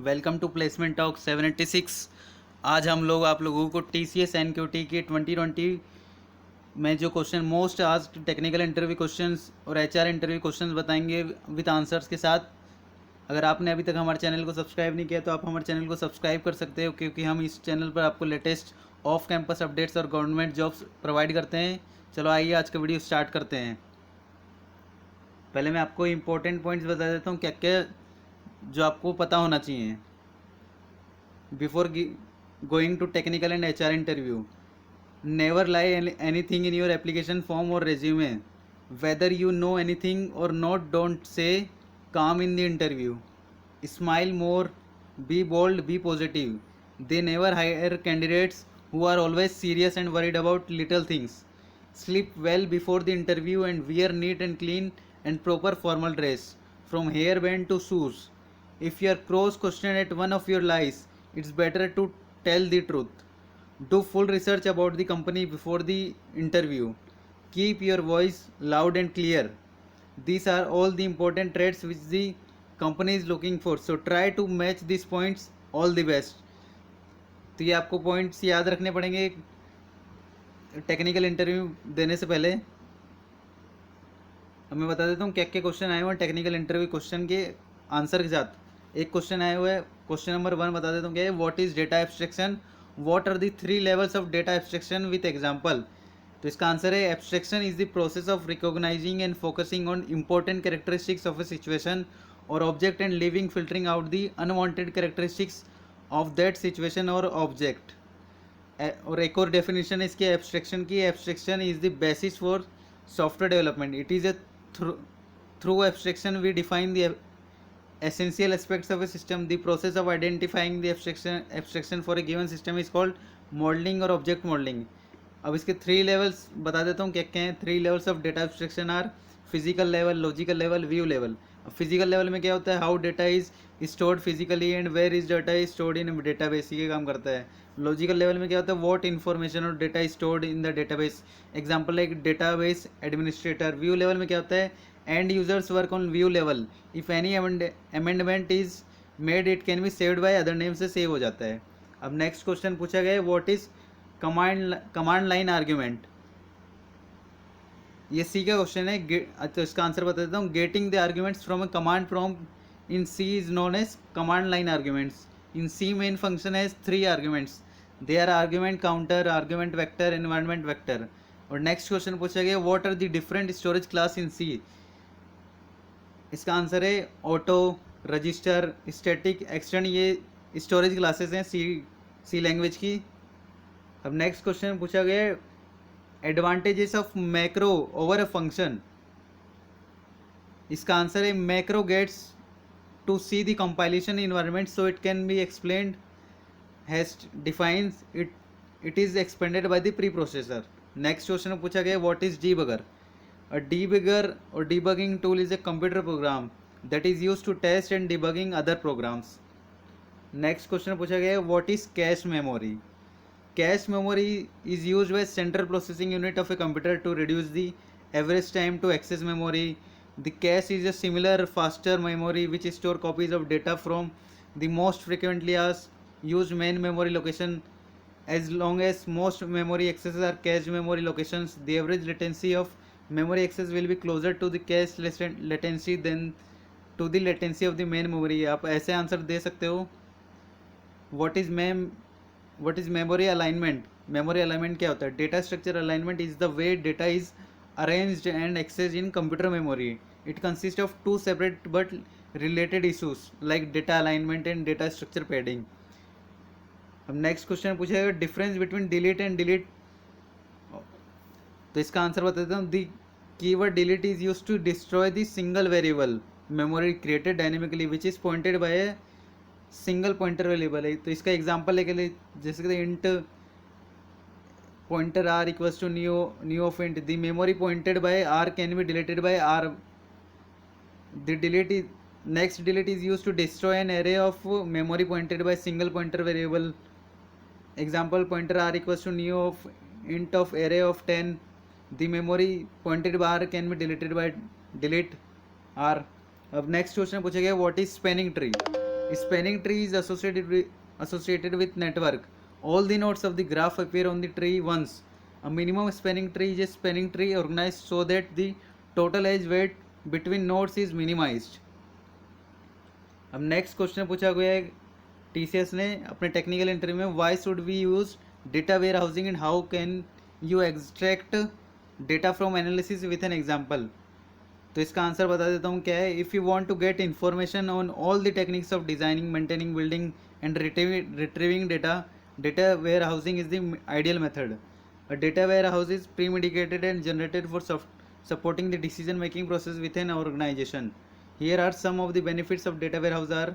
Welcome to placement talk 786। आज हम लोग आप लोगों को TCS NQT के 2020 में जो क्वेश्चन मोस्ट आज टेक्निकल इंटरव्यू क्वेश्चंस और HR इंटरव्यू क्वेश्चंस बताएंगे विद आंसर्स के साथ। अगर आपने अभी तक हमारे चैनल को सब्सक्राइब नहीं किया तो आप हमारे चैनल को सब्सक्राइब कर सकते हो, क्योंकि हम इस चैनल पर आपको लेटेस्ट ऑफ कैंपस अपडेट्स और गवर्नमेंट जॉब्स प्रोवाइड करते हैं। चलो आइए आज का वीडियो स्टार्ट करते हैं। पहले मैं आपको इंपॉर्टेंट पॉइंट्स बता देता हूँ क्या क्या जो आपको पता होना चाहिए before going to technical and HR interview. Never lie anything in your application form और resume, whether you know anything और not, don't say calm in the interview, smile more, be bold, be positive, they never hire candidates who are always serious and worried about little things, sleep well before the interview and wear neat and clean and proper formal dress from hairband to shoes. If you are cross questioned at one of your lies, it's better to tell the truth. Do full research about the company before the interview. Keep your voice loud and clear. These are all the important traits which the company is looking for, so try to match these points. All the best. तो ये आपको points याद रखने पड़ेंगे technical interview देने से पहले। अब मैं बता देता हूँ क्या क्या क्वेश्चन आए हुए हैं टेक्निकल इंटरव्यू क्वेश्चन के आंसर के साथ। एक क्वेश्चन आया हुआ है, क्वेश्चन नंबर 1 बता देता हूँ क्या है। What is data abstraction, what are the 3 levels of data abstraction with example. तो इसका आंसर है abstraction is the process of recognising and focusing on important characteristics of a situation और object and leaving filtering out the unwanted characteristics of that situation और object. और एक और definition है इसकी एब्स्ट्रैक्शन की, abstraction is the basis for software development. It is a through abstraction we define the essential aspects of a system. The process of identifying the abstraction for a given system is called modeling or object modeling. अब इसके 3 levels बता देता हूँ क्या क्या हैं। 3 levels of data abstraction are physical level, logical level, view level. अब physical level में क्या होता है, how data is stored physically and where is data is stored in database, ये काम करता है। लॉजिकल लेवल में क्या होता है, व्हाट इन्फॉर्मेशन और data is stored in the database, example like database administrator. View level में क्या होता है, and users work on view level, if any amendment is made it can be saved by other name से save हो जाता है। अब next question पूछा गया है, what is command line argument. ये सी का क्वेश्चन है, तो इसका आंसर बता देता हूँ। Getting the arguments from a command prompt in C is known as command line arguments. In C main function has 3 arguments, they are argument counter, argument vector, environment vector. और next question पूछा गया, what are the different storage class in C. इसका answer है auto, register, static, extern, ये storage classes हैं C language की। अब next question पूछा गया, advantages of macro over a function. इसका आंसर है macro gets to see the compilation environment so it can be explained has defines it is expanded by the preprocessor. Next question पूछा गया, what is debugger. A debugger or debugging tool is a computer program that is used to test and debugging other programs. Next question पूछा गया है, what is cache memory? Cache memory is used by central processing unit of a computer to reduce the average time to access memory. The cache is a similar faster memory which store copies of data from the most frequently used main memory location. As long as most memory accesses are cache memory locations, the average latency of memory access will be closer to the cache latency than to the latency of the main memory. आप ऐसे answer दे सकते हो। what is memory alignment? memory alignment क्या होता है, data structure alignment is the way data is arranged and accessed in computer memory. It consists of 2 separate but related issues like data alignment and data structure padding. अब next question पूछा है, difference between delete and delete. तो इसका answer बता देता हूँ। The keyword delete is use to destroy the single variable memory created dynamically which is pointed by a single pointer variable है। तो इसका एग्जांपल लेके लिए जैसे कि int pointer are equals to new of int, the memory pointed by R can be deleted by R. The delete is next delete is use to destroy an array of memory pointed by single pointer variable, example pointer are equals to new of int of array of 10, the memory pointed by r can be deleted by delete r. अब next question पूछा गया, what is spanning tree. Spanning tree is associated with network. All the nodes of the graph appear on the tree once. A minimum spanning tree is a spanning tree organized so that the total edge weight between nodes is minimized. अब next question पूछा गया है TCS ने अपने technical interview में, why should we use data warehousing and how can you extract data from analysis with an example. तो इसका answer बता देता हूँ क्या है। If you want to get information on all the techniques of designing, maintaining, building and retrieving data, data warehousing is the ideal method. A data warehouse is premedicated and generated for supporting the decision making process within an organization. Here are some of the benefits of data warehouse are,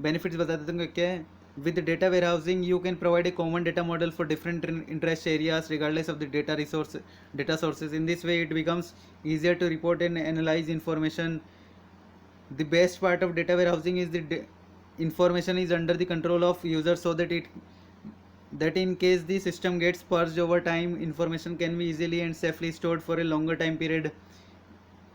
benefits बता देता हूँ क्या है। With data warehousing you can provide a common data model for different interest areas regardless of the data sources. In this way it becomes easier to report and analyze information. The best part of data warehousing is the information is under the control of user, so that in case the system gets purged over time, information can be easily and safely stored for a longer time period.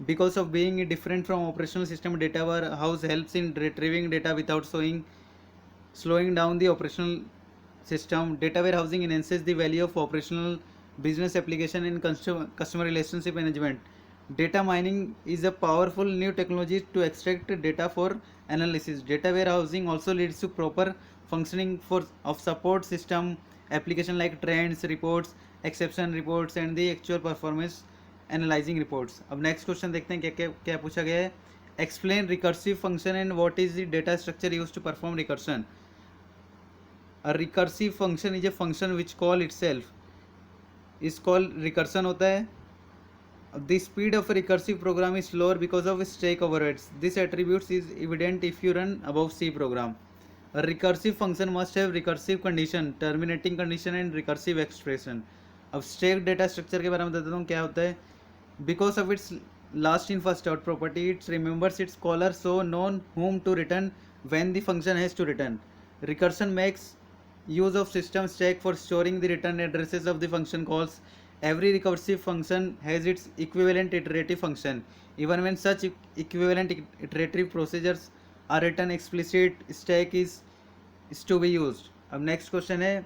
Because of being different from operational system, data warehouse helps in retrieving data without slowing down the operational system. Data warehousing enhances the value of operational business application in customer relationship management. Data mining is a powerful new technology to extract data for analysis. Data warehousing also leads to proper functioning of support system application like trends reports, exception reports and the actual performance analyzing reports. अब next question देखते हैं क्या क्या क्या पूछा गया है। Explain recursive function and what is the data structure used to perform recursion. A recursive function is a function which call itself is call recursion होता है। The speed of a recursive program is slower because of stack overheads. This attribute is evident if you run above C program. A recursive function must have recursive condition, terminating condition and recursive expression. अब stack data structure के बारे में बताता हूँ क्या होता है। Because of its last in first out property, it remembers its caller, so known whom to return when the function has to return. Recursion makes use of system stack for storing the return addresses of the function calls. Every recursive function has its equivalent iterative function. Even when such equivalent iterative procedures are written, explicit stack is to be used. अब next question है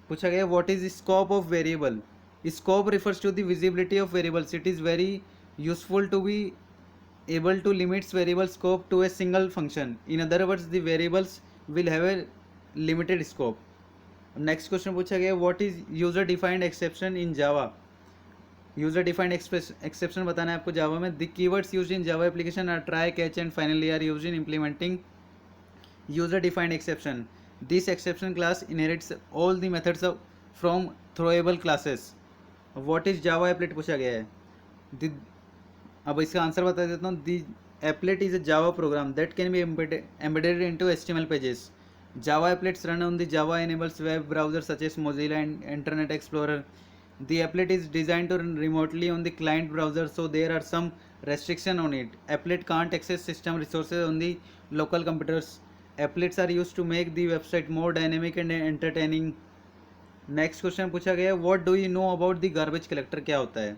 पूछा गया, what is scope of variable. Scope refers to the visibility of variables. It is very useful to be able to limit variable scope to a single function. In other words, the variables will have a limited scope. Next question पूछा गया, what is user defined exception in Java. User defined exception बताना है आपको Java में। The keywords used in Java application are try, catch and finally are used in implementing user defined exception. This exception class inherits all the methods from throwable classes. What is Java applet पूछा गया है। अब इसका answer बता देता हूँ. The applet is a Java program that can be embedded into HTML pages. Java applets run on the Java enables web browsers such as Mozilla and Internet Explorer. The applet is designed to run remotely on the client browser, so there are some restriction on it. Applet can't access system resources on the local computers. Applets are used to make the website more dynamic and entertaining. Next question पूछा गया, what do you know about the garbage collector. क्या होता है,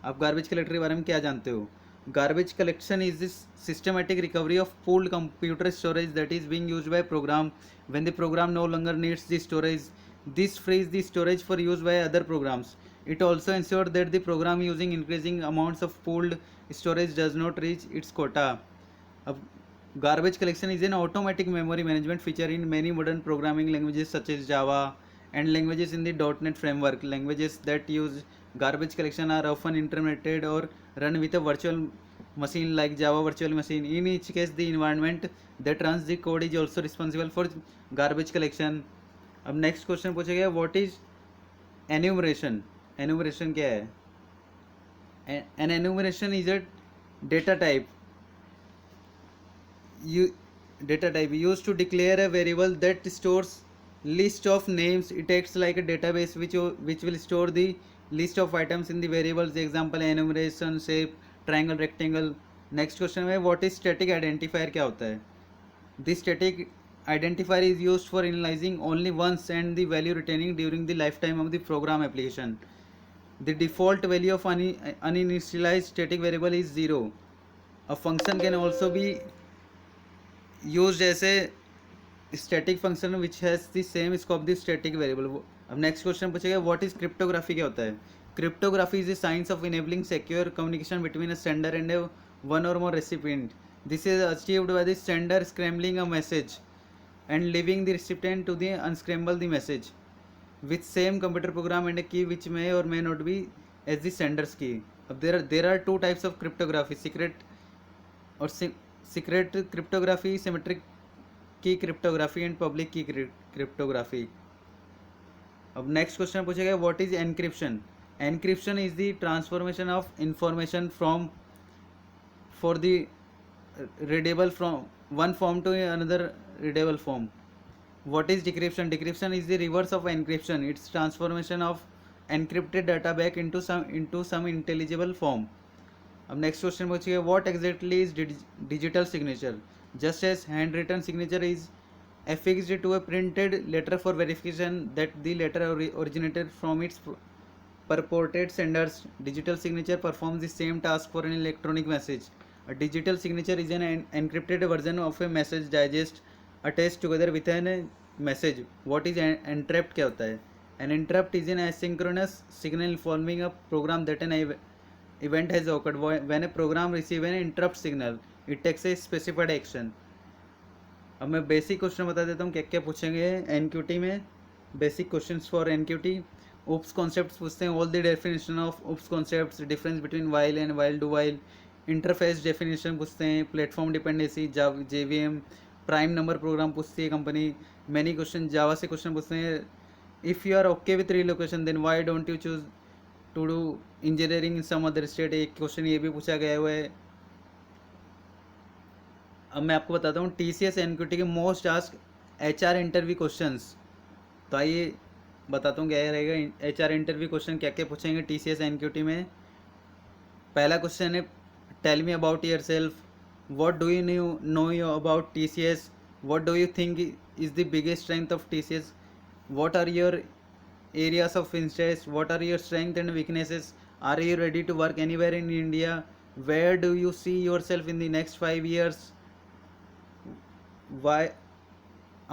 आप garbage collector के बारे में क्या जानते हो. Garbage collection is this systematic recovery of pooled computer storage that is being used by program when the program no longer needs the storage. This frees the storage for use by other programs. It also ensures that the program using increasing amounts of pooled storage does not reach its quota. Garbage collection is an automatic memory management feature in many modern programming languages such as Java and languages in the .NET framework. Languages that use garbage collection are often implemented or run with a virtual machine like Java virtual machine. In each case, the environment that runs the code is also responsible for garbage collection. अब next question पूछा गया, what is enumeration. Enumeration क्या है. An enumeration is a data type used to declare a variable that stores list of names. It acts like a database which will store the list of items in the variables. Example enumeration, shape, triangle, rectangle. Next question में, what is static identifier. क्या होता है. This static identifier is used for analyzing only once and the value retaining during the lifetime of the program application. The default value of uninitialized static variable is 0. A function can also be use as static function which has the same scope the static variable. अब next question पूछेगा what is cryptography, क्या होता है। Cryptography is the science of enabling secure communication between a sender and one or more recipient. This is achieved by the sender scrambling a message and leaving the recipient to the unscramble the message with same computer program and a key which may or may not be as the sender's key. अब there are two types of cryptography, secret और secret cryptography, symmetric key cryptography and public key cryptography. अब next question पूछेगा what is encryption. Encryption is the transformation of information from for the readable from one form to another readable form. What is decryption? Decryption is the reverse of encryption. It's transformation of encrypted data back into some intelligible form. अब next question पूछिए what exactly is digital signature. Just as hand written signature is affixed to a printed letter for verification that the letter originated from its purported senders, digital signature performs the same task for an electronic message. A digital signature is an encrypted version of a message digest attached together with a message. What is entrapment, क्या होता है। An interrupt is an asynchronous signal informing a program that an event has occurred. When a program receives an interrupt signal, it takes a specified action. अब मैं basic question बता देता हूँ क्या क्या पूछेंगे एनक्यूटी में। Basic questions for NQT, OOPs concepts पूछते हैं, all the definition of OOPs concepts, difference between while and while do while, interface definition पूछते हैं, platform dependency, JVM, prime number program पूछती है कंपनी, मैनी क्वेश्चन जावा से question पूछते हैं। If you are okay with relocation then why don't you choose to do engineering in some other state, एक question ये भी पूछा गया हुआ है। अब मैं आपको बताता हूँ टी सी एस एनक्यूटी के most ask H R interview questions. तो आइए बताता हूँ क्या रहेगा एच आर इंटरव्यू क्वेश्चन, क्या क्या पूछेंगे टी सी एस एनक्यूटी में। पहला क्वेश्चन है tell me about yourself, what do you know you about T C S, what do you think is the biggest strength of T C S, what are your areas of interest, what are your strengths and weaknesses, are you ready to work anywhere in India, where do you see yourself in the next 5 years, why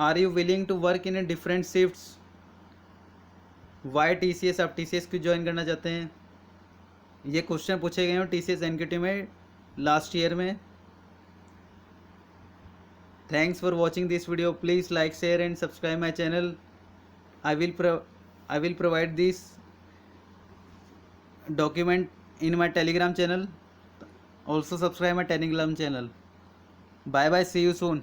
are you willing to work in a different shifts, why TCS, आप TCS क्यों join करना चाहते हैं। ये question पूछे गए हैं TCS NQT में लास्ट ईयर में। Thanks for watching this video, please like share and subscribe my channel. I will provide this document in my Telegram channel. Also subscribe my Telegram channel. Bye bye. See you soon.